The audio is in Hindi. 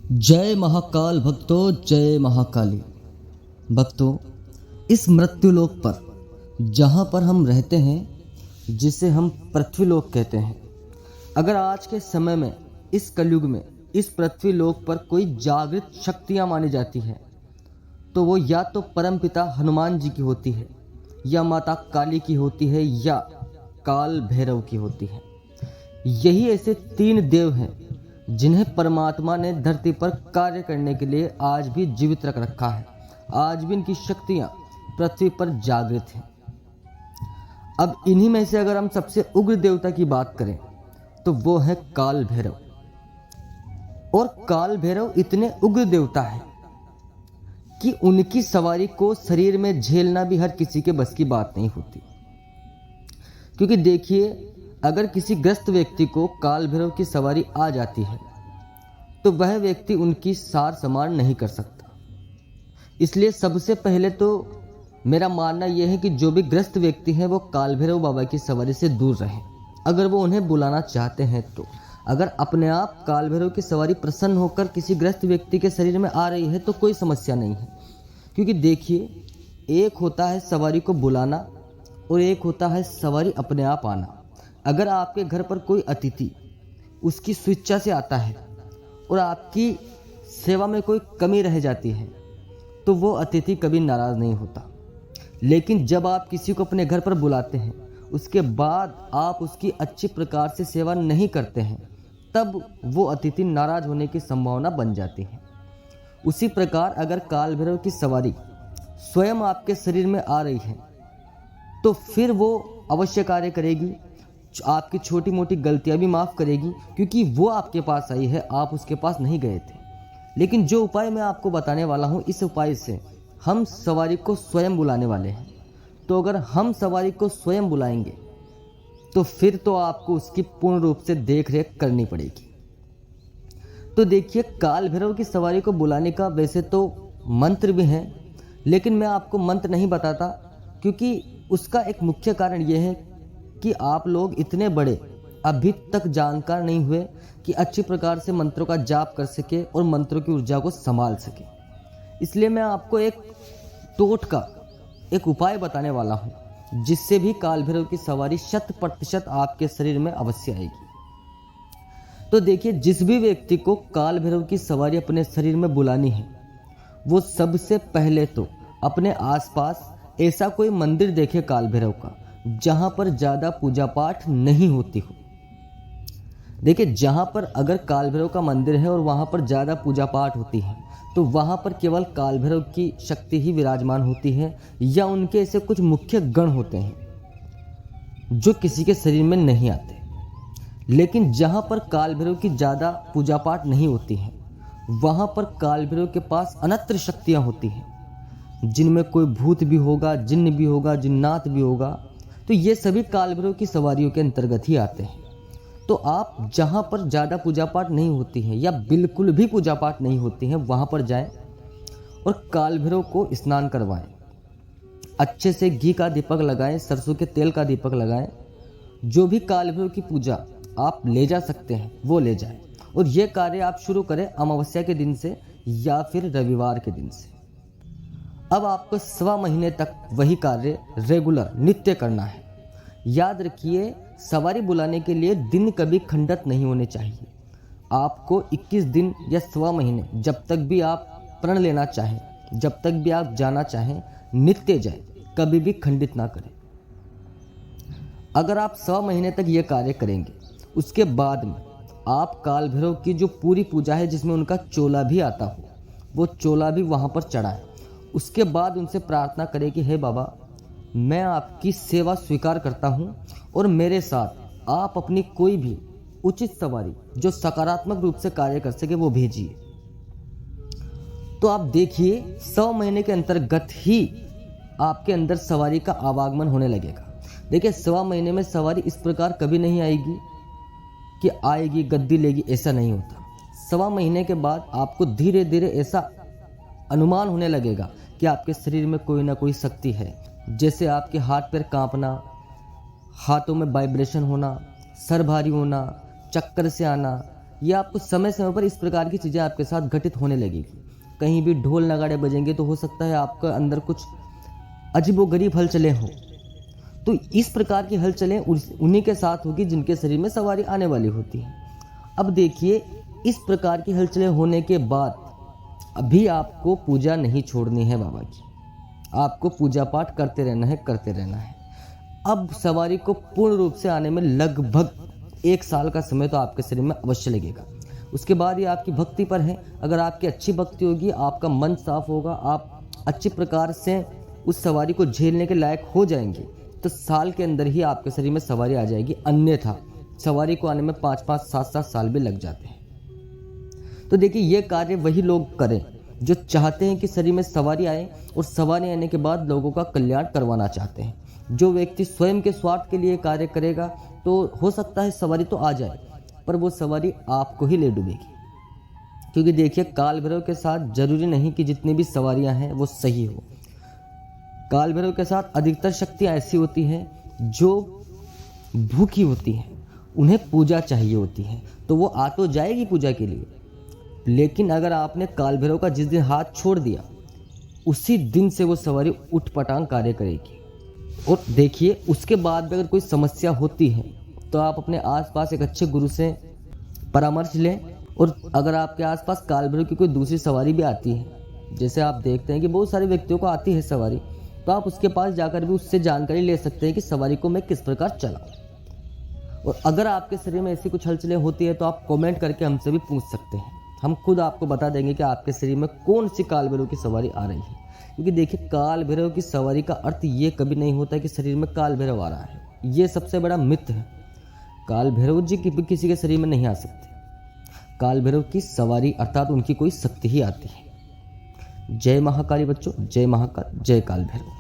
जय महाकाल भक्तों, जय महाकाली भक्तों। इस मृत्युलोक पर जहाँ पर हम रहते हैं, जिसे हम पृथ्वीलोक कहते हैं, अगर आज के समय में इस कलयुग में इस पृथ्वीलोक पर कोई जागृत शक्तियाँ मानी जाती है तो वो या तो परमपिता हनुमान जी की होती है, या माता काली की होती है, या काल भैरव की होती है। यही ऐसे तीन देव हैं जिन्हें परमात्मा ने धरती पर कार्य करने के लिए आज भी जीवित रख रखा है। आज भी इनकी शक्तियां पृथ्वी पर जागृत हैं। अब इन्हीं में से अगर हम सबसे उग्र देवता की बात करें तो वो है काल भैरव। और काल भैरव इतने उग्र देवता है कि उनकी सवारी को शरीर में झेलना भी हर किसी के बस की बात नहीं होती। क्योंकि देखिए, अगर किसी ग्रस्त व्यक्ति को काल भैरव की सवारी आ जाती है तो वह व्यक्ति उनकी सार संभाल नहीं कर सकता। इसलिए सबसे पहले तो मेरा मानना यह है कि जो भी ग्रस्त व्यक्ति हैं वो काल भैरव बाबा की सवारी से दूर रहें। अगर वो उन्हें बुलाना चाहते हैं तो अगर अपने आप काल भैरव की सवारी प्रसन्न होकर किसी ग्रस्त व्यक्ति के शरीर में आ रही है तो कोई समस्या नहीं है। क्योंकि देखिए, एक होता है सवारी को बुलाना और एक होता है सवारी अपने आप आना। अगर आपके घर पर कोई अतिथि उसकी स्वेच्छा से आता है और आपकी सेवा में कोई कमी रह जाती है तो वो अतिथि कभी नाराज़ नहीं होता। लेकिन जब आप किसी को अपने घर पर बुलाते हैं, उसके बाद आप उसकी अच्छी प्रकार से सेवा नहीं करते हैं, तब वो अतिथि नाराज़ होने की संभावना बन जाती है। उसी प्रकार अगर काल भैरव की सवारी स्वयं आपके शरीर में आ रही है तो फिर वो अवश्य कार्य करेगी, आपकी छोटी मोटी गलतियां भी माफ़ करेगी, क्योंकि वो आपके पास आई है, आप उसके पास नहीं गए थे। लेकिन जो उपाय मैं आपको बताने वाला हूँ, इस उपाय से हम सवारी को स्वयं बुलाने वाले हैं। तो अगर हम सवारी को स्वयं बुलाएंगे तो फिर तो आपको उसकी पूर्ण रूप से देख रेख करनी पड़ेगी। तो देखिए, काल भैरव की सवारी को बुलाने का वैसे तो मंत्र भी है, लेकिन मैं आपको मंत्र नहीं बताता, क्योंकि उसका एक मुख्य कारण यह है कि आप लोग इतने बड़े अभी तक जानकार नहीं हुए कि अच्छी प्रकार से मंत्रों का जाप कर सके और मंत्रों की ऊर्जा को संभाल सके। इसलिए मैं आपको एक टोटका, एक उपाय बताने वाला हूँ जिससे भी काल भैरव की सवारी 100% आपके शरीर में अवश्य आएगी। तो देखिए, जिस भी व्यक्ति को काल भैरव की सवारी अपने शरीर में बुलानी है वो सबसे पहले तो अपने आसपास ऐसा कोई मंदिर देखे काल भैरव का जहाँ पर ज़्यादा पूजा पाठ नहीं होती हो। देखिए, जहाँ पर अगर काल भैरव का मंदिर है और वहाँ पर ज़्यादा पूजा पाठ होती है तो वहाँ पर केवल काल भैरव की शक्ति ही विराजमान होती है, या उनके ऐसे कुछ मुख्य गण होते हैं जो किसी के शरीर में नहीं आते। लेकिन जहाँ पर काल भैरव की ज़्यादा पूजा पाठ नहीं होती है वहाँ पर काल भैरव के पास अनंत शक्तियाँ होती हैं, जिनमें कोई भूत भी होगा, जिन्न भी होगा, जिन्नात भी होगा। तो ये सभी काल भैरव की सवारियों के अंतर्गत ही आते हैं। तो आप जहाँ पर ज़्यादा पूजा पाठ नहीं होती है या बिल्कुल भी पूजा पाठ नहीं होती है वहाँ पर जाएं और काल भैरव को स्नान करवाएं। अच्छे से घी का दीपक लगाएं, सरसों के तेल का दीपक लगाएं। जो भी काल भैरव की पूजा आप ले जा सकते हैं वो ले जाएं, और ये कार्य आप शुरू करें अमावस्या के दिन से या फिर रविवार के दिन से। अब आपको 1.25 महीने तक वही कार्य रेगुलर नित्य करना है। याद रखिए, सवारी बुलाने के लिए दिन कभी खंडित नहीं होने चाहिए। आपको 21 दिन या 1.25 महीने, जब तक भी आप प्रण लेना चाहें, जब तक भी आप जाना चाहें, नित्य जाएं, कभी भी खंडित ना करें। अगर आप 1.25 महीने तक ये कार्य करेंगे, उसके बाद में आप काल भैरव की जो पूरी पूजा है जिसमें उनका चोला भी आता हो, वो चोला भी वहाँ पर चढ़ाएं। उसके बाद उनसे प्रार्थना करें कि हे बाबा, मैं आपकी सेवा स्वीकार करता हूँ और मेरे साथ आप अपनी कोई भी उचित सवारी जो सकारात्मक रूप से कार्य कर सके वो भेजिए। तो आप देखिए, 100 महीने के अंतर्गत ही आपके अंदर सवारी का आवागमन होने लगेगा। देखिए, 1.25 महीने में सवारी इस प्रकार कभी नहीं आएगी कि आएगी गद्दी लेगी, ऐसा नहीं होता। 1.25 महीने के बाद आपको धीरे धीरे ऐसा अनुमान होने लगेगा कि आपके शरीर में कोई ना कोई शक्ति है। जैसे आपके हाथ पैर कांपना, हाथों में वाइब्रेशन होना, सर भारी होना, चक्कर से आना, ये आपको समय समय पर इस प्रकार की चीज़ें आपके साथ घटित होने लगेगी। कहीं भी ढोल नगाड़े बजेंगे तो हो सकता है आपका अंदर कुछ अजीबोगरीब हलचलें हों। तो इस प्रकार की हलचलें उन्हीं के साथ होगी जिनके शरीर में सवारी आने वाली होती है। अब देखिए, इस प्रकार की हलचलें होने के बाद अभी आपको पूजा नहीं छोड़नी है बाबा की, आपको पूजा पाठ करते रहना है। अब सवारी को पूर्ण रूप से आने में लगभग 1 साल का समय तो आपके शरीर में अवश्य लगेगा। उसके बाद ये आपकी भक्ति पर है। अगर आपकी अच्छी भक्ति होगी, आपका मन साफ होगा, आप अच्छी प्रकार से उस सवारी को झेलने के लायक हो जाएंगे, तो साल के अंदर ही आपके शरीर में सवारी आ जाएगी। अन्यथा सवारी को आने में 5-5, 7-7 साल भी लग जाते हैं। तो देखिए, ये कार्य वही लोग करें जो चाहते हैं कि शरीर में सवारी आए और सवारी आने के बाद लोगों का कल्याण करवाना चाहते हैं। जो व्यक्ति स्वयं के स्वार्थ के लिए कार्य करेगा तो हो सकता है सवारी तो आ जाए, पर वो सवारी आपको ही ले डूबेगी। क्योंकि देखिए, काल भैरव के साथ जरूरी नहीं कि जितनी भी सवारियां हैं वो सही हो। काल भैरव के साथ अधिकतर शक्तियां ऐसी होती हैं जो भूखी होती हैं, उन्हें पूजा चाहिए होती है, तो वो आ तो जाएगी पूजा के लिए, लेकिन अगर आपने काल भैरव का जिस दिन हाथ छोड़ दिया, उसी दिन से वो सवारी उठपटांग कार्य करेगी। और देखिए, उसके बाद भी अगर कोई समस्या होती है तो आप अपने आसपास एक अच्छे गुरु से परामर्श लें। और अगर आपके आसपास काल भैरव की कोई दूसरी सवारी भी आती है, जैसे आप देखते हैं कि बहुत सारे व्यक्तियों को आती है सवारी, तो आप उसके पास जाकर भी उससे जानकारी ले सकते हैं कि सवारी को मैं किस प्रकार चलाऊं। और अगर आपके शरीर में ऐसी कुछ हलचलें होती है तो आप कमेंट करके हमसे भी पूछ सकते हैं। हम खुद आपको बता देंगे कि आपके शरीर में कौन सी काल भैरव की सवारी आ रही है। क्योंकि देखिए, काल भैरव की सवारी का अर्थ ये कभी नहीं होता कि शरीर में काल भैरव आ रहा है। ये सबसे बड़ा मिथ है। काल भैरव जी किसी के शरीर में नहीं आ सकते। काल भैरव की सवारी अर्थात उनकी कोई शक्ति ही आती है। जय महाकाली बच्चों, जय महाकाल, जय काल भैरव।